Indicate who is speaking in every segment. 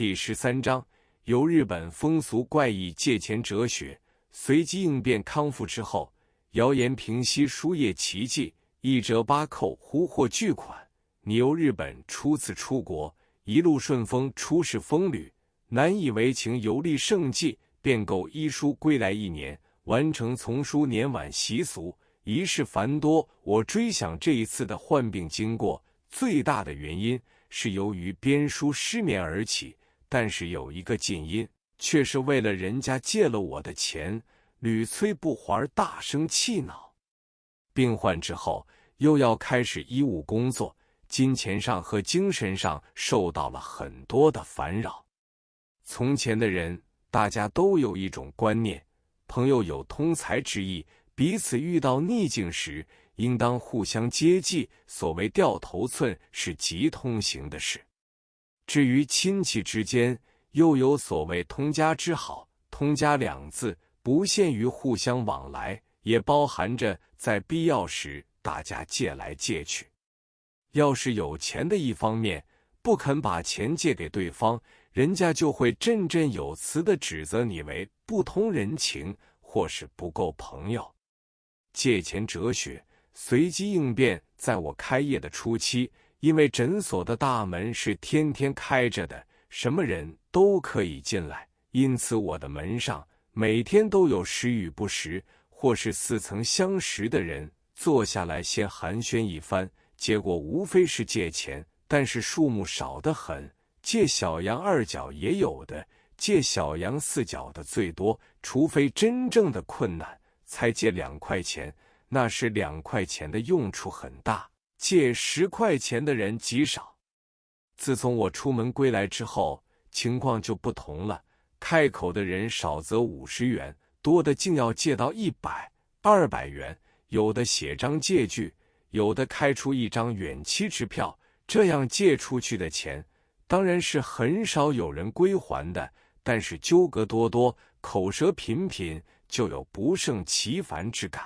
Speaker 1: 第13章，由日本风俗怪异借钱哲学随机应变康复之后，谣言平息，输液奇迹，1折8扣，忽获巨款。你由日本初次出国，一路顺风，出仕风旅，难以为情，游历胜迹，便购医书归来1年，完成丛书年晚习俗，仪式繁多。我追想这一次的患病经过，最大的原因是由于编书失眠而起，但是有一个近因，却是为了人家借了我的钱，屡催不还，大生气恼。病患之后，又要开始医务工作，金钱上和精神上受到了很多的烦扰。从前的人，大家都有一种观念，朋友有通财之意，彼此遇到逆境时，应当互相接济，所谓掉头寸是极通行的事。至于亲戚之间，又有所谓通家之好，通家2字不限于互相往来，也包含着在必要时大家借来借去。要是有钱的一方面不肯把钱借给对方，人家就会振振有词地指责你为不通人情，或是不够朋友。借钱哲学随机应变，在我开业的初期，因为诊所的大门是天天开着的，什么人都可以进来，因此我的门上每天都有识与不识，或是似曾相识的人坐下来先寒暄一番，结果无非是借钱，但是数目少得很，借小洋2角也有的，借小洋4角的最多，除非真正的困难才借2块钱，那时2块钱的用处很大，借10块钱的人极少。自从我出门归来之后，情况就不同了，开口的人少则50元，多的竟要借到100、200元，有的写张借据，有的开出一张远期支票，这样借出去的钱当然是很少有人归还的，但是纠葛多多，口舌频频，就有不胜其烦之感。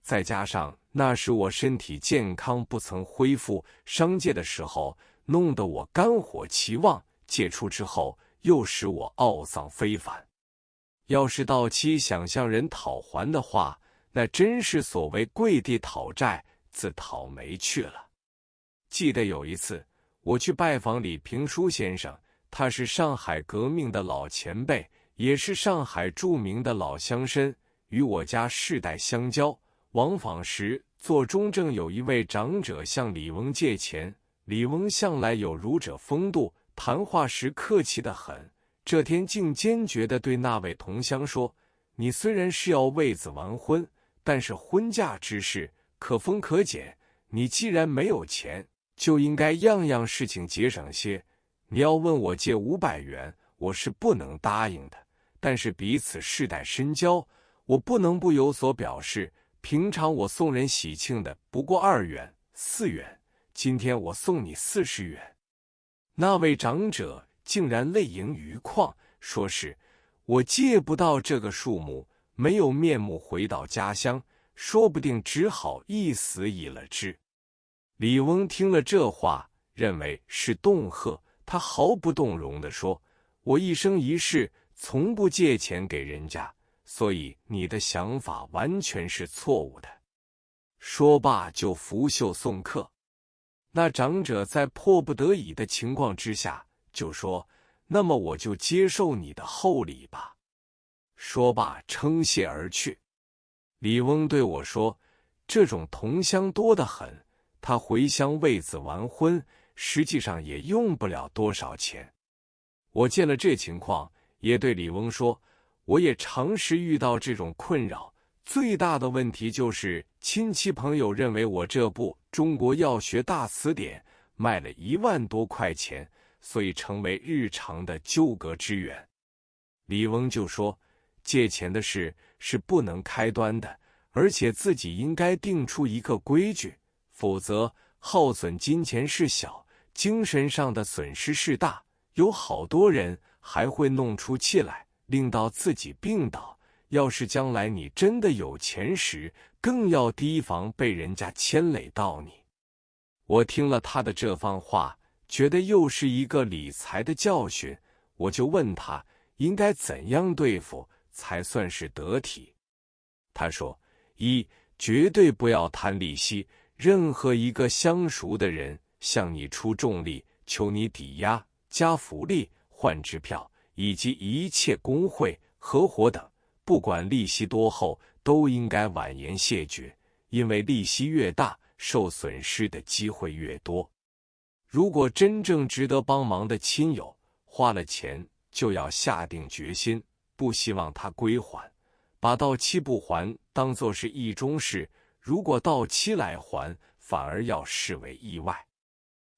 Speaker 1: 再加上那时我身体健康，不曾恢复，商借的时候弄得我肝火气旺，借出之后又使我懊丧非凡。要是到期想向人讨还的话，那真是所谓跪地讨债，自讨没趣了。记得有一次我去拜访李平书先生，他是上海革命的老前辈，也是上海著名的老乡绅，与我家世代相交。往访时，座中正有一位长者向李翁借钱，李翁向来有儒者风度，谈话时客气得很，这天竟坚决地对那位同乡说，你虽然是要为子完婚，但是婚嫁之事可封可减，你既然没有钱，就应该样样事情节省些。你要问我借500元，我是不能答应的，但是彼此世代深交，我不能不有所表示。平常我送人喜庆的不过2元、4元，今天我送你40元。那位长者竟然泪盈于眶，说是我借不到这个数目，没有面目回到家乡，说不定只好一死以了之。李翁听了这话，认为是恫吓，他毫不动容地说，我一生一世从不借钱给人家，所以你的想法完全是错误的。说罢就拂袖送客。那长者在迫不得已的情况之下，就说，那么我就接受你的厚礼吧。说罢称谢而去。李翁对我说，这种同乡多得很，他回乡为子完婚，实际上也用不了多少钱。我见了这情况，也对李翁说，我也常时遇到这种困扰，最大的问题就是亲戚朋友认为我这部《中国药学大辞典》卖了1万多块钱，所以成为日常的纠葛之源。李翁就说，借钱的事是不能开端的，而且自己应该定出一个规矩，否则耗损金钱是小，精神上的损失是大，有好多人还会弄出气来，令到自己病倒。要是将来你真的有钱时，更要提防被人家牵累到你。我听了他的这番话，觉得又是一个理财的教训，我就问他应该怎样对付才算是得体。他说：一，绝对不要贪利息，任何一个相熟的人向你出重利，求你抵押、加福利、换支票，以及一切工会、合伙等，不管利息多厚，都应该婉言谢绝，因为利息越大，受损失的机会越多。如果真正值得帮忙的亲友花了钱，就要下定决心，不希望他归还，把到期不还当作是意中事，如果到期来还，反而要视为意外。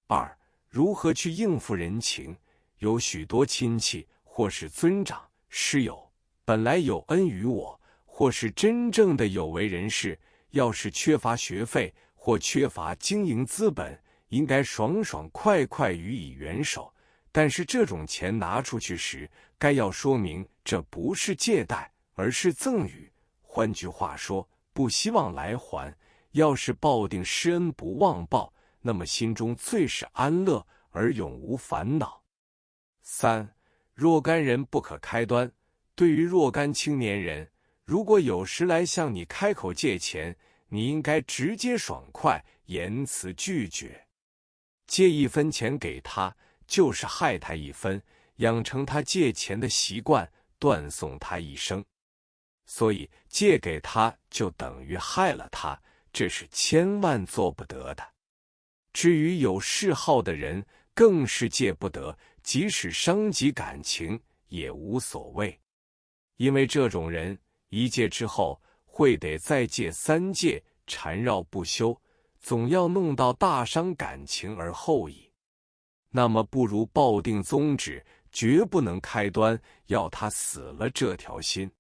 Speaker 1: 二，如何去应付人情？有许多亲戚或是尊长、师友，本来有恩于我，或是真正的有为人士，要是缺乏学费或缺乏经营资本，应该爽爽快快予以援手，但是这种钱拿出去时，该要说明这不是借贷，而是赠与。换句话说，不希望来还。要是抱定施恩不忘报，那么心中最是安乐，而永无烦恼。三，若干人不可开端。对于若干青年人，如果有时来向你开口借钱，你应该直接爽快，言辞拒绝。借1分钱给他，就是害他1分，养成他借钱的习惯，断送他一生。所以借给他就等于害了他，这是千万做不得的。至于有嗜好的人，更是借不得，即使伤及感情也无所谓，因为这种人一借之后会得再借3借，缠绕不休，总要弄到大伤感情而后已。那么不如抱定宗旨，绝不能开端，要他死了这条心。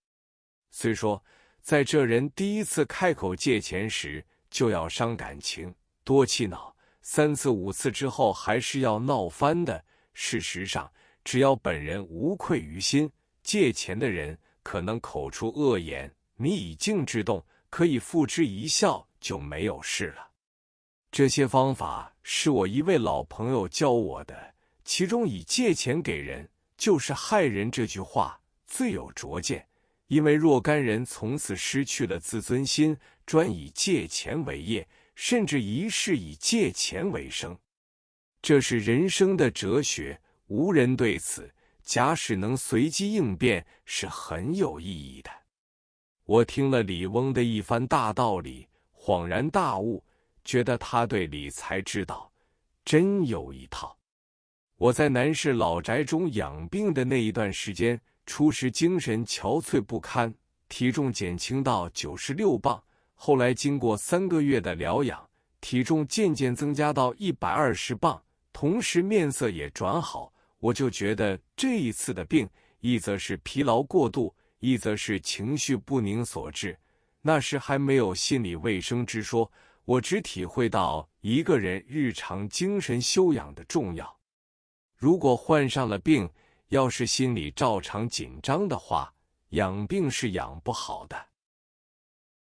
Speaker 1: 虽说在这人第一次开口借钱时就要伤感情，多气恼，3次5次之后还是要闹翻的。事实上，只要本人无愧于心，借钱的人可能口出恶言，你以静制动，可以付之一笑，就没有事了。这些方法是我一位老朋友教我的，其中以借钱给人就是害人这句话最有拙见，因为若干人从此失去了自尊心，专以借钱为业，甚至一世以借钱为生。这是人生的哲学，无人对此，假使能随机应变，是很有意义的。我听了李翁的一番大道理，恍然大悟，觉得他对理财之道真有一套。我在南市老宅中养病的那一段时间，初时精神憔悴不堪，体重减轻到96磅，后来经过3个月的疗养，体重渐渐增加到120磅，同时面色也转好。我就觉得这一次的病，一则是疲劳过度，一则是情绪不宁所致。那时还没有心理卫生之说，我只体会到一个人日常精神修养的重要。如果患上了病，要是心里照常紧张的话，养病是养不好的。